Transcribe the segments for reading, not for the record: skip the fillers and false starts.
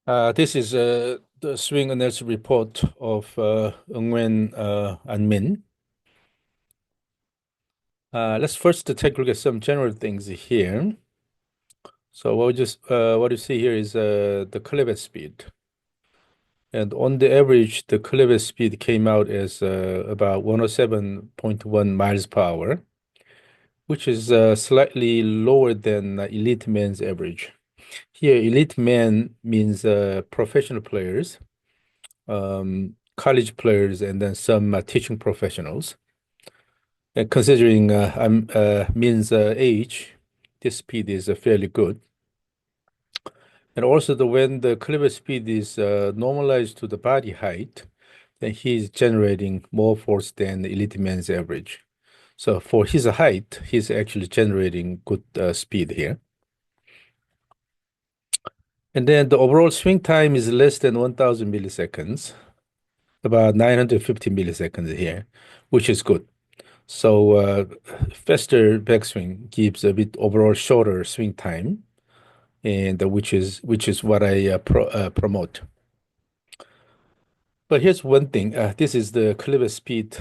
This is the swing analysis report of Ng and Min. Let's first take a look at some general things here. So what you see here is the cleavage speed, and on the average, the cleavage speed came out as about 107.1 miles per hour, which is slightly lower than elite man's average. Here, elite man means professional players, college players, and then some teaching professionals. And considering Min's age, this speed is fairly good. And also, when the cleavage speed is normalized to the body height, then he's generating more force than the elite man's average. So for his height, he's actually generating good speed here. And then the overall swing time is less than 1,000 milliseconds, about 950 milliseconds here, which is good. So faster backswing gives a bit overall shorter swing time, and which is what I promote. But here's one thing. This is the cleavage speed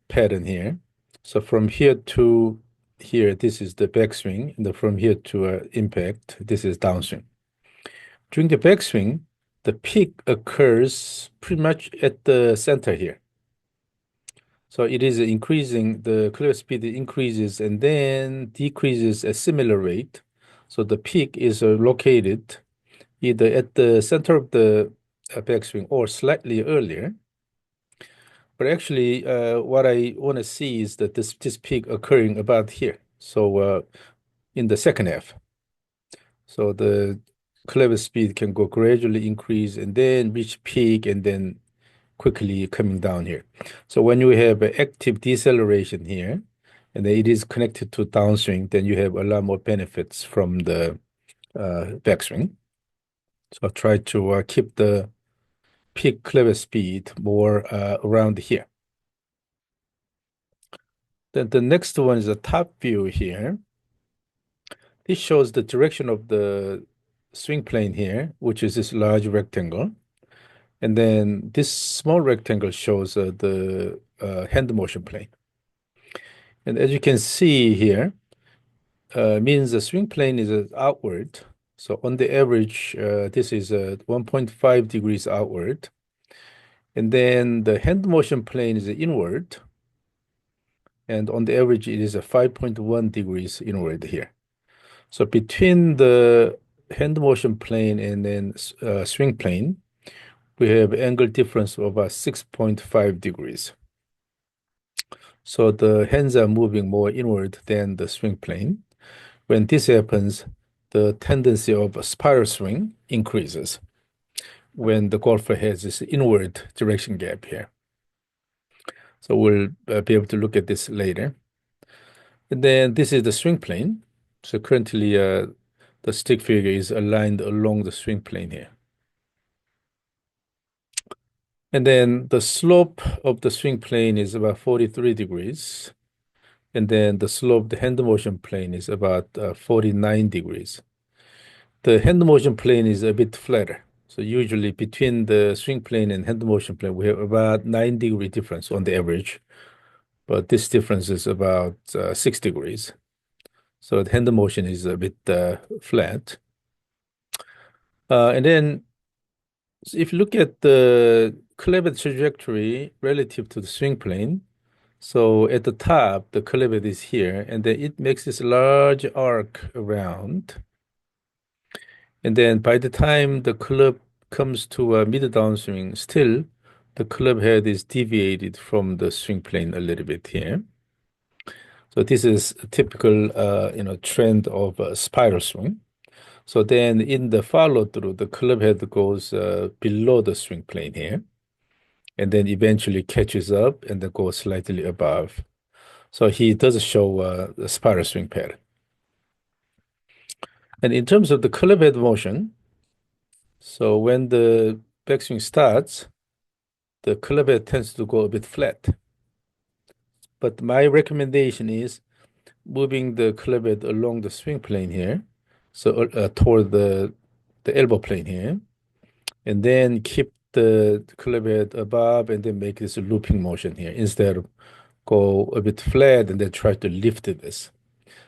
pattern here. So from here to here, this is the backswing, and from here to impact, this is downswing. During the backswing, the peak occurs pretty much at the center here. So it is increasing, the cleavage speed increases and then decreases at similar rate. So the peak is located either at the center of the backswing or slightly earlier. But actually, what I want to see is that this peak occurring about here. So in the second half. So the cleavage speed can go gradually increase and then reach peak and then quickly coming down here. So when you have an active deceleration here, and then it is connected to downswing, then you have a lot more benefits from the backswing. So I'll try to keep the peak cleavage speed more around here. Then the next one is a top view here. This shows the direction of the swing plane here, which is this large rectangle. And then this small rectangle shows the hand motion plane. And as you can see here, means the swing plane is outward. So on the average, this is 1.5 degrees outward. And then the hand motion plane is inward. And on the average, it is a 5.1 degrees inward here. So between the hand motion plane and then swing plane, we have angle difference of about 6.5 degrees. So the hands are moving more inward than the swing plane. When this happens, the tendency of a spiral swing increases when the golfer has this inward direction gap here. So we'll be able to look at this later. And then this is the swing plane. So currently the stick figure is aligned along the swing plane here. And then the slope of the swing plane is about 43 degrees. And then the slope of the hand motion plane is about 49 degrees. The hand motion plane is a bit flatter. So usually between the swing plane and hand motion plane, we have about 9-degree difference on the average. But this difference is about 6 degrees. So the hand motion is a bit flat. And then if you look at the cleavage trajectory relative to the swing plane, so at the top, the cleavage is here, and then it makes this large arc around. And then by the time the club comes to a mid downswing, still the club head is deviated from the swing plane a little bit here. So this is a typical, trend of a spiral swing. So then in the follow through, the club head goes below the swing plane here, and then eventually catches up and then goes slightly above. So he does show the spiral swing pattern. And in terms of the club head motion, so when the backswing starts, the club head tends to go a bit flat. But my recommendation is moving the club head along the swing plane here, so toward the elbow plane here. and then keep the club head above and then make this looping motion here instead of go a bit flat and then try to lift this.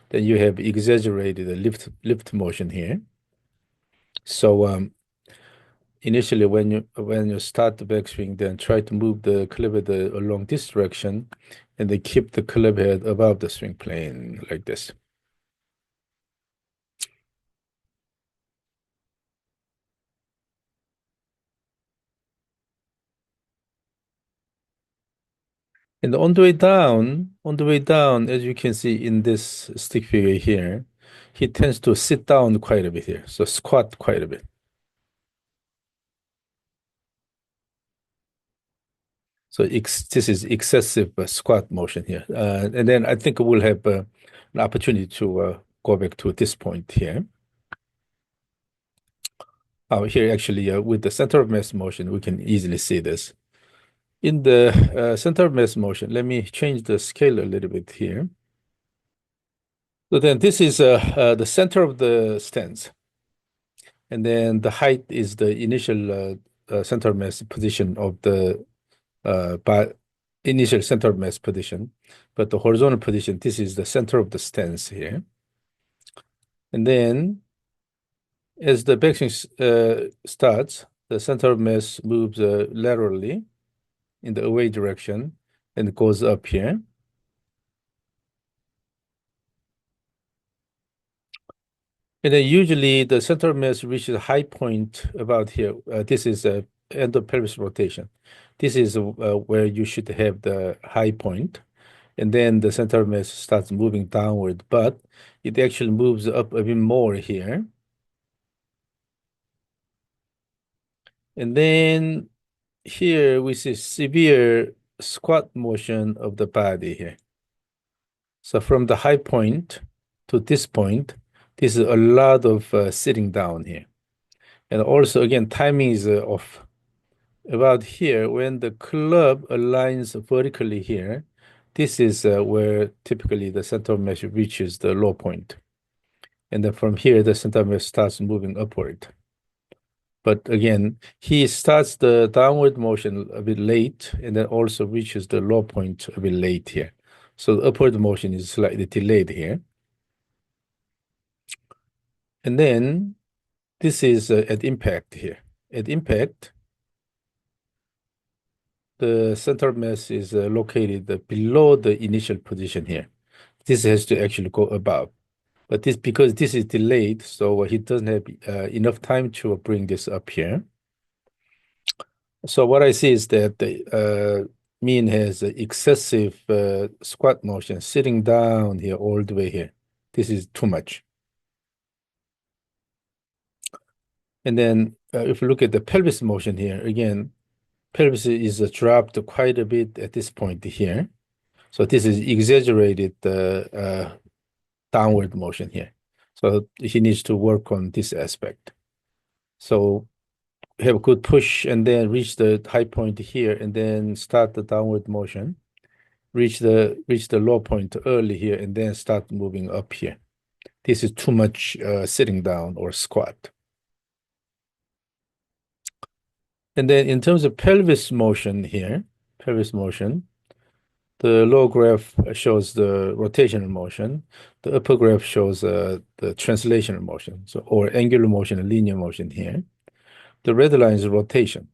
Then you have exaggerated the lift motion here. So initially when you start the backswing, then try to move the club head along this direction and then keep the club head above the swing plane like this. And on the way down, as you can see in this stick figure here, he tends to sit down quite a bit here, so squat quite a bit. So this is excessive squat motion here. And then I think we'll have an opportunity to go back to this point here. Here actually with the center of mass motion, we can easily see this. In the center of mass motion, let me change the scale a little bit here. So then this is the center of the stance. And then the height is the initial center of mass position of the initial center of mass position. But the horizontal position, this is the center of the stance here. And then as the backswing starts, the center of mass moves laterally in the away direction and goes up here. And then usually the center of mass reaches a high point about here. This is a end of pelvis rotation. This is where you should have the high point. And then the center of mass starts moving downward, but it actually moves up a bit more here. And then here we see severe squat motion of the body here. So from the high point to this point, this is a lot of sitting down here. And also, again, timing is off. About here, when the club aligns vertically here, this is where typically the center of mass reaches the low point. And then from here, the center of mass starts moving upward. But again, he starts the downward motion a bit late and then also reaches the low point a bit late here. So the upward motion is slightly delayed here. And then this is at impact here. At impact, the center of mass is located below the initial position here. This has to actually go above. But this because this is delayed, so he doesn't have enough time to bring this up here. So what I see is that the Min has excessive squat motion sitting down here all the way here. This is too much. And then if you look at the pelvis motion here, again, pelvis is dropped quite a bit at this point here. So this is exaggerated downward motion here. So he needs to work on this aspect. So have a good push and then reach the high point here and then start the downward motion. Reach the low point early here and then start moving up here. This is too much sitting down or squat. And then in terms of pelvis motion here, pelvis motion, the lower graph shows the rotational motion. The upper graph shows the translational motion, so or angular motion and linear motion here. The red line is rotation.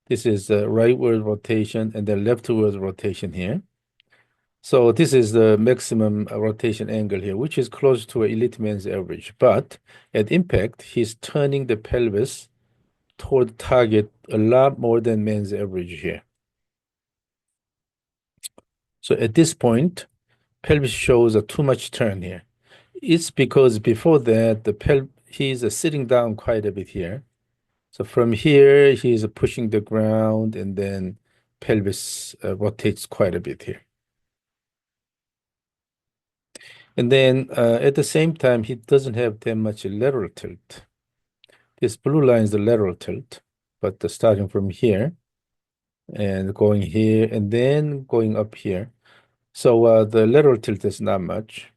This is the rightward rotation and the leftward rotation here. So this is the maximum rotation angle here, which is close to an elite man's average. But at impact, he's turning the pelvis toward target a lot more than man's average here. So at this point, pelvis shows a too much turn here. It's because before that, he's sitting down quite a bit here. So from here, he's pushing the ground and then pelvis rotates quite a bit here. And then at the same time, he doesn't have that much lateral tilt. This blue line is the lateral tilt, but starting from here and going here and then going up here. So the lateral tilt is not much.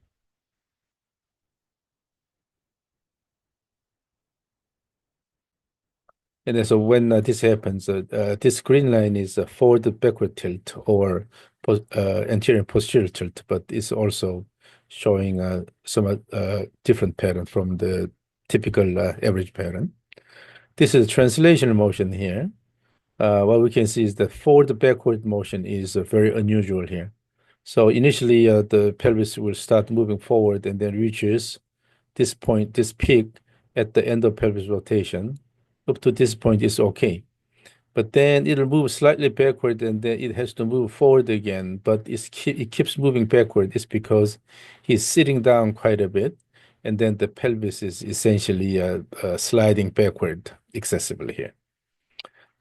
And then so when this happens, this green line is a forward backward tilt or anterior posterior tilt, but it's also showing some different pattern from the typical average pattern. This is translational motion here. What we can see is that forward backward motion is very unusual here. So initially, the pelvis will start moving forward and then reaches this point, this peak at the end of pelvis rotation. Up to this point is okay. But then it'll move slightly backward and then it has to move forward again. But it keeps moving backward. It's because he's sitting down quite a bit. And then the pelvis is essentially sliding backward excessively here.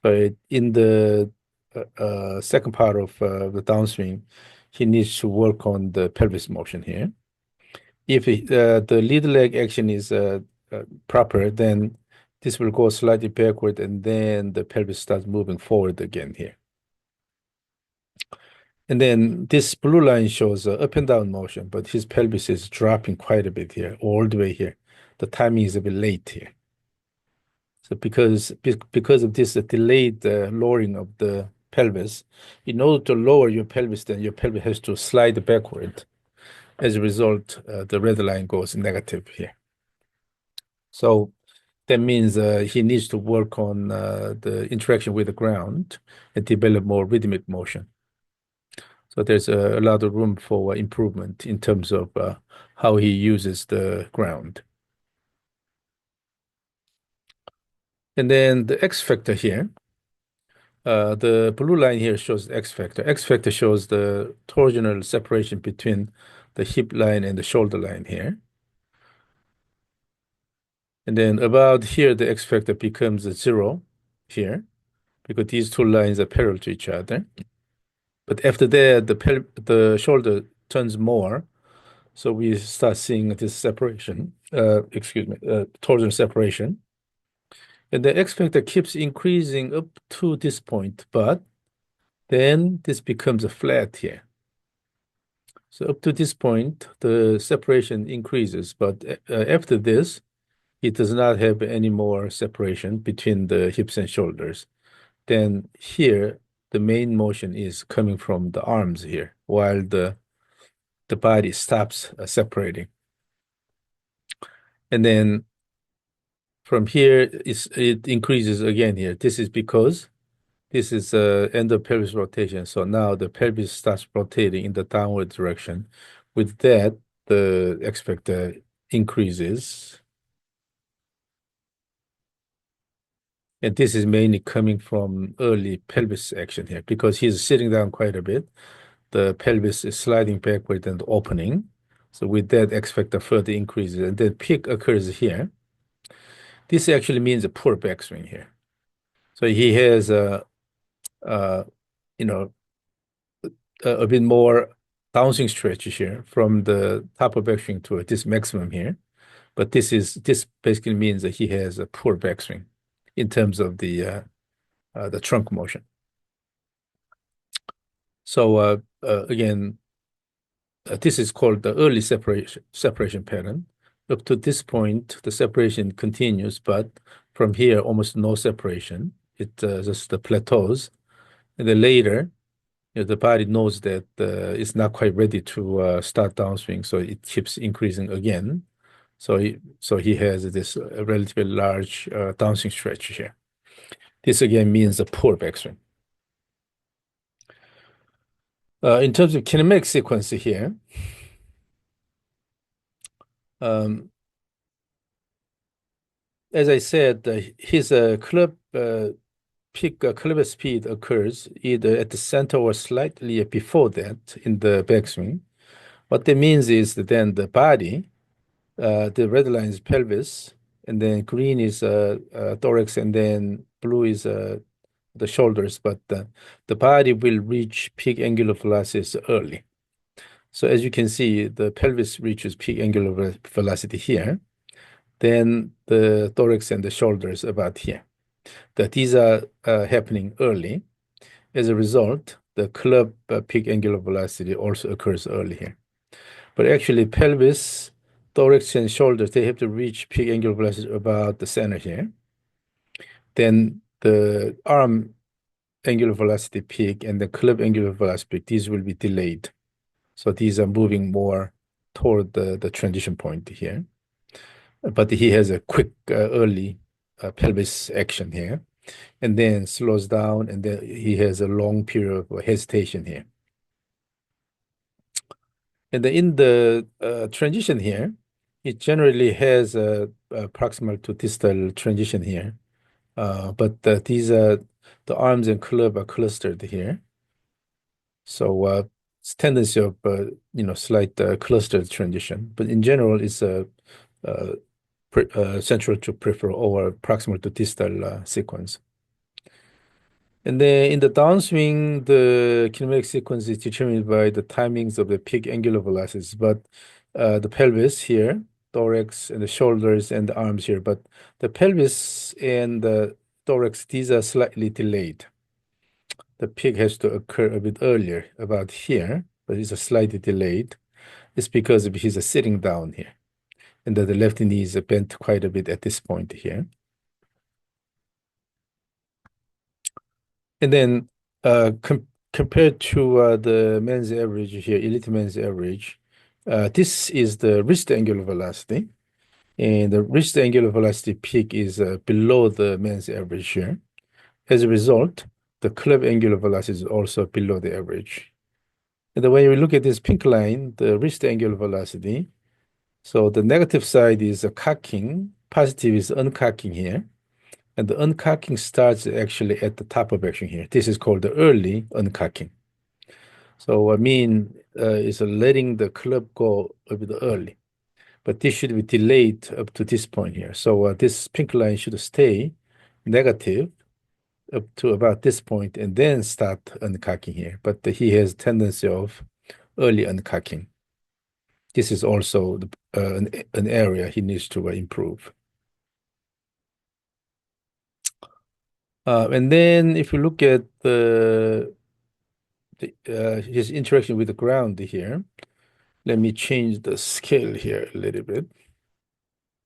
But in the second part of the downswing, he needs to work on the pelvis motion here. If the lead leg action is proper, then this will go slightly backward and then the pelvis starts moving forward again here. And then this blue line shows up and down motion, but his pelvis is dropping quite a bit here, all the way here. The timing is a bit late here. So because of this delayed lowering of the pelvis, in order to lower your pelvis, then your pelvis has to slide backward. As a result, the red line goes negative here. So that means he needs to work on the interaction with the ground and develop more rhythmic motion. So there's a lot of room for improvement in terms of how he uses the ground. And then the X factor here, the blue line here shows the X factor. X factor shows the torsional separation between the hip line and the shoulder line here. And then about here, the X factor becomes a 0 here because these two lines are parallel to each other. But after that, the shoulder turns more. So we start seeing this separation, torsion separation. And the X factor keeps increasing up to this point, but then this becomes a flat here. So up to this point, the separation increases, but after this, it does not have any more separation between the hips and shoulders. Then here, the main motion is coming from the arms here, while the body stops separating. And then from here, it increases again here. This is because this is end of pelvis rotation. So now the pelvis starts rotating in the downward direction. With that, the X factor increases. And this is mainly coming from early pelvis action here because he's sitting down quite a bit. The pelvis is sliding backward and opening. So with that, X factor further increases. And then peak occurs here. This actually means a poor backswing here. So he has you know, a bit more downswing stretch here from the top of backswing to this maximum here. But this basically means that he has a poor backswing in terms of the trunk motion. So again, this is called the early separation pattern. Up to this point, the separation continues, but from here, almost no separation. It just plateaus. And then later, the body knows that it's not quite ready to start downswing, so it keeps increasing again. So he has this relatively large downswing stretch here. This again means a poor backswing. In terms of kinematic sequence here, as I said, his club peak club speed occurs either at the center or slightly before that in the backswing. What that means is that then the body, the red line is pelvis, and then green is thorax, and then blue is the shoulders, but the body will reach peak angular velocity early. So as you can see, the pelvis reaches peak angular velocity here. Then the thorax and the shoulders about here. That these are happening early. As a result, the club peak angular velocity also occurs early here. But actually, pelvis, thorax, and shoulders, they have to reach peak angular velocity about the center here. then the arm angular velocity peak and the club angular velocity peak, these will be delayed. So these are moving more toward the transition point here. But he has a quick, early pelvis action here, and then slows down, and then he has a long period of hesitation here. And then in the transition here, it generally has a proximal to distal transition here. But these are the arms and club are clustered here. So it's tendency of slight clustered transition, but in general, it's uh, central to peripheral or proximal to distal sequence. And then in the downswing, the kinematic sequence is determined by the timings of the peak angular velocities, but the pelvis here, thorax and the shoulders and the arms here, but the pelvis and the thorax, these are slightly delayed. The peak has to occur a bit earlier, about here, but it's a slightly delayed. It's because he's sitting down here, and that the left knee is bent quite a bit at this point here. And then compared to the men's average here, elite men's average, this is the wrist angular velocity. And the wrist angular velocity peak is below the men's average here. As a result, the club angular velocity is also below the average. And then when you look at this pink line, the wrist angular velocity, so the negative side is cocking, positive is uncocking here. And the uncocking starts actually at the top of action here. This is called the early uncocking. So I mean, it's letting the club go a bit early, but this should be delayed up to this point here. So this pink line should stay negative up to about this point and then start uncocking here. But he has tendency of early uncocking. This is also an area he needs to improve. And then if you look at his interaction with the ground here, let me change the scale here a little bit.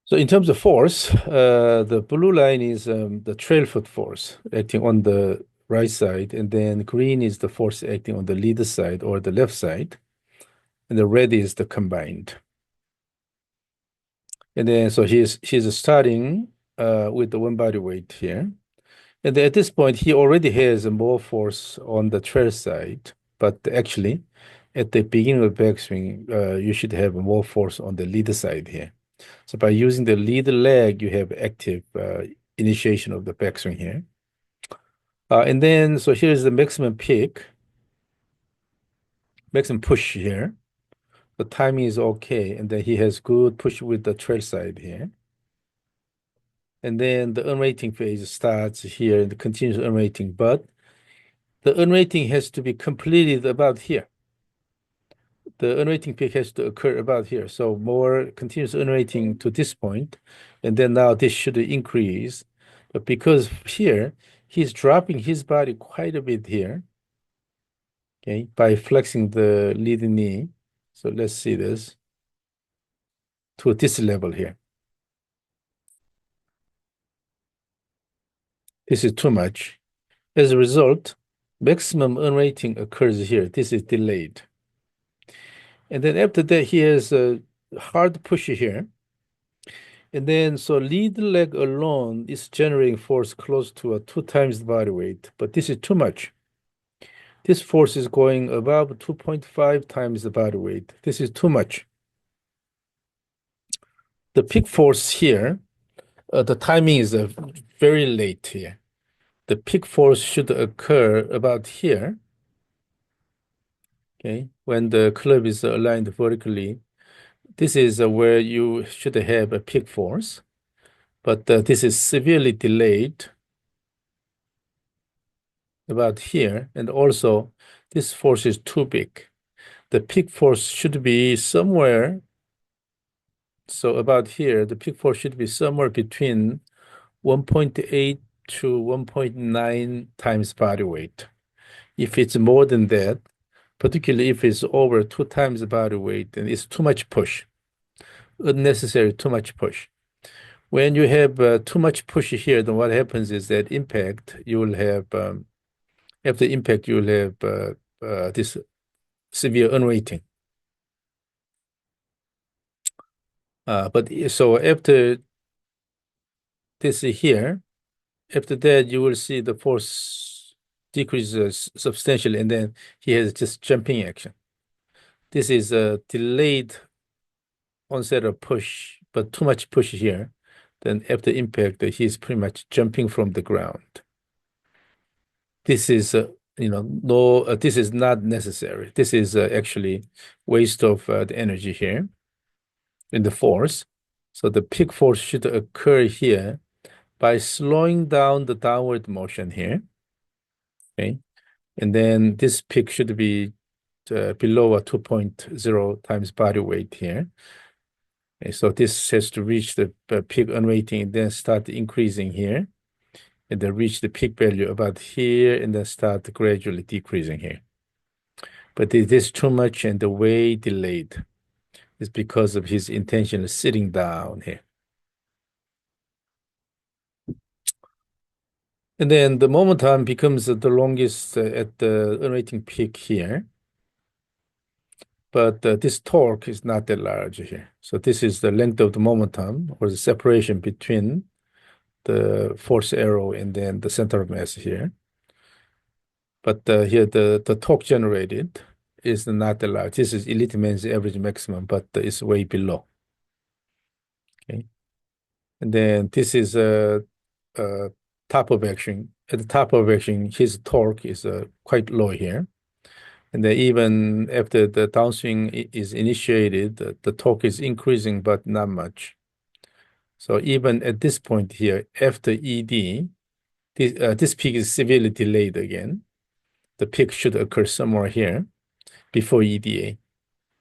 So in terms of force, the blue line is the trail foot force acting on the right side, and then green is the force acting on the leader side or the left side, and the red is the combined. And then so he's starting with the one body weight here. And at this point, he already has more force on the trail side, but actually, at the beginning of the backswing, you should have more force on the leader side here. So by using the leader leg, you have active initiation of the backswing here. And then, so here's the maximum peak, maximum push here. The timing is okay, and then he has good push with the trail side here. And then the unrating phase starts here and continues unrating, but the unrating has to be completed about here. The unrating peak has to occur about here. So more continuous unrating to this point, and then now this should increase. But because here, he's dropping his body quite a bit here, okay, by flexing the lead knee. So let's see this to this level here. This is too much. As a result, maximum unrating occurs here. This is delayed. And then after that, he has a hard push here. And then, so lead leg alone is generating force close to 2 times the body weight, but this is too much. This force is going above 2.5 times the body weight. This is too much. The peak force here, the timing is very late here. The peak force should occur about here, okay, when the club is aligned vertically. This is where you should have a peak force, but this is severely delayed about here, and also this force is too big. The peak force should be somewhere, so about here, the peak force should be somewhere between 1.8 to 1.9 times body weight. If it's more than that, particularly if it's over 2 times the body weight, then it's too much push, unnecessary too much push. when you have too much push here, then what happens is that impact, you will have, after impact, you will have this severe unweighting. But so after this here, after that, you will see the force decreases substantially, and then he has just jumping action. This is a delayed onset of push, but too much push here. Then after impact, he's pretty much jumping from the ground. This is, no, this is not necessary. This is actually waste of the energy here in the force. So the peak force should occur here by slowing down the downward motion here. Okay. And then this peak should be below a 2.0 times body weight here. Okay, so this has to reach the peak unweighting and then start increasing here. And then reach the peak value about here and then start gradually decreasing here. But it is too much and the way delayed is because of his intention of sitting down here. And then the momentum becomes the longest at the unweighting peak here. But this torque is not that large here. So this is the length of the momentum or the separation between the force arrow and then the center of mass here. But here the torque generated is not that large. This is elite man's average maximum, but it's way below. Okay. And then this is a top of action. At the top of action, his torque is quite low here. And then even after the downswing is initiated, the torque is increasing, but not much. So even at this point here, after ED, this peak is severely delayed again. The peak should occur somewhere here before EDA.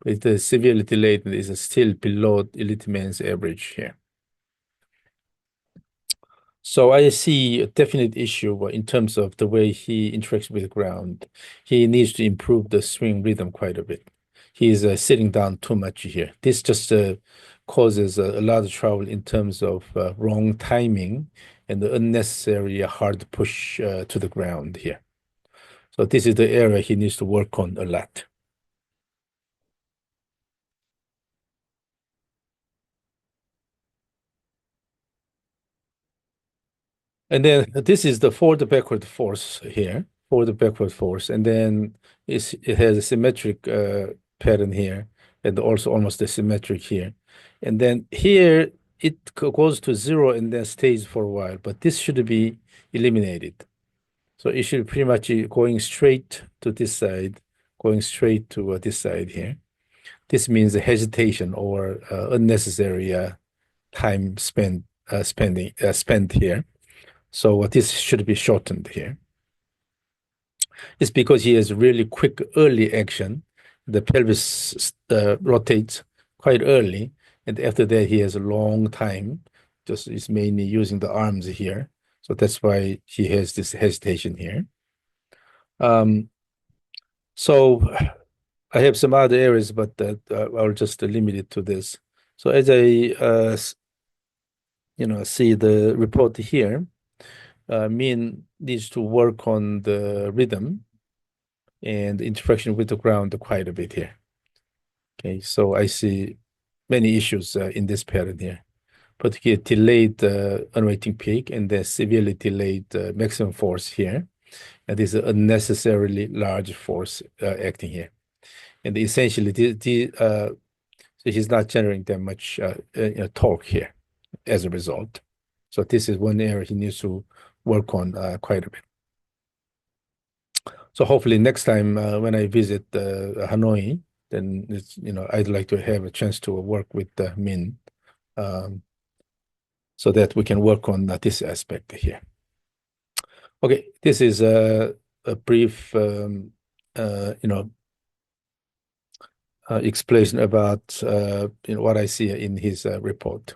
But the severely delayed is still below elite man's average here. So I see a definite issue in terms of the way he interacts with the ground. He needs to improve the swing rhythm quite a bit. He's sitting down too much here. This just causes a lot of trouble in terms of wrong timing and the unnecessary hard push to the ground here. So this is the area he needs to work on a lot. And then this is the forward backward force here, forward backward force. And then it has a symmetric pattern here and also almost a symmetric here. And then here it goes to zero and then stays for a while, but this should be eliminated. So it should pretty much going straight to this side, going straight to this side here. This means a hesitation or unnecessary time spent here. So this should be shortened here. It's because he has really quick early action. The pelvis rotates quite early, and after that he has a long time. Just is mainly using the arms here. So that's why he has this hesitation here. So I have some other areas, but I'll just limit it to this. So as I see the report here, Min needs to work on the rhythm and interaction with the ground quite a bit here. Okay, so I see many issues in this pattern here, particularly delayed unweighting peak and the severely delayed maximum force here. And this is unnecessarily large force acting here. And essentially, so he's not generating that much torque here as a result. So this is one area he needs to work on quite a bit. So hopefully next time when I visit Hanoi, then I'd like to have a chance to work with Min, so that we can work on this aspect here. Okay, this is a brief explanation about what I see in his report.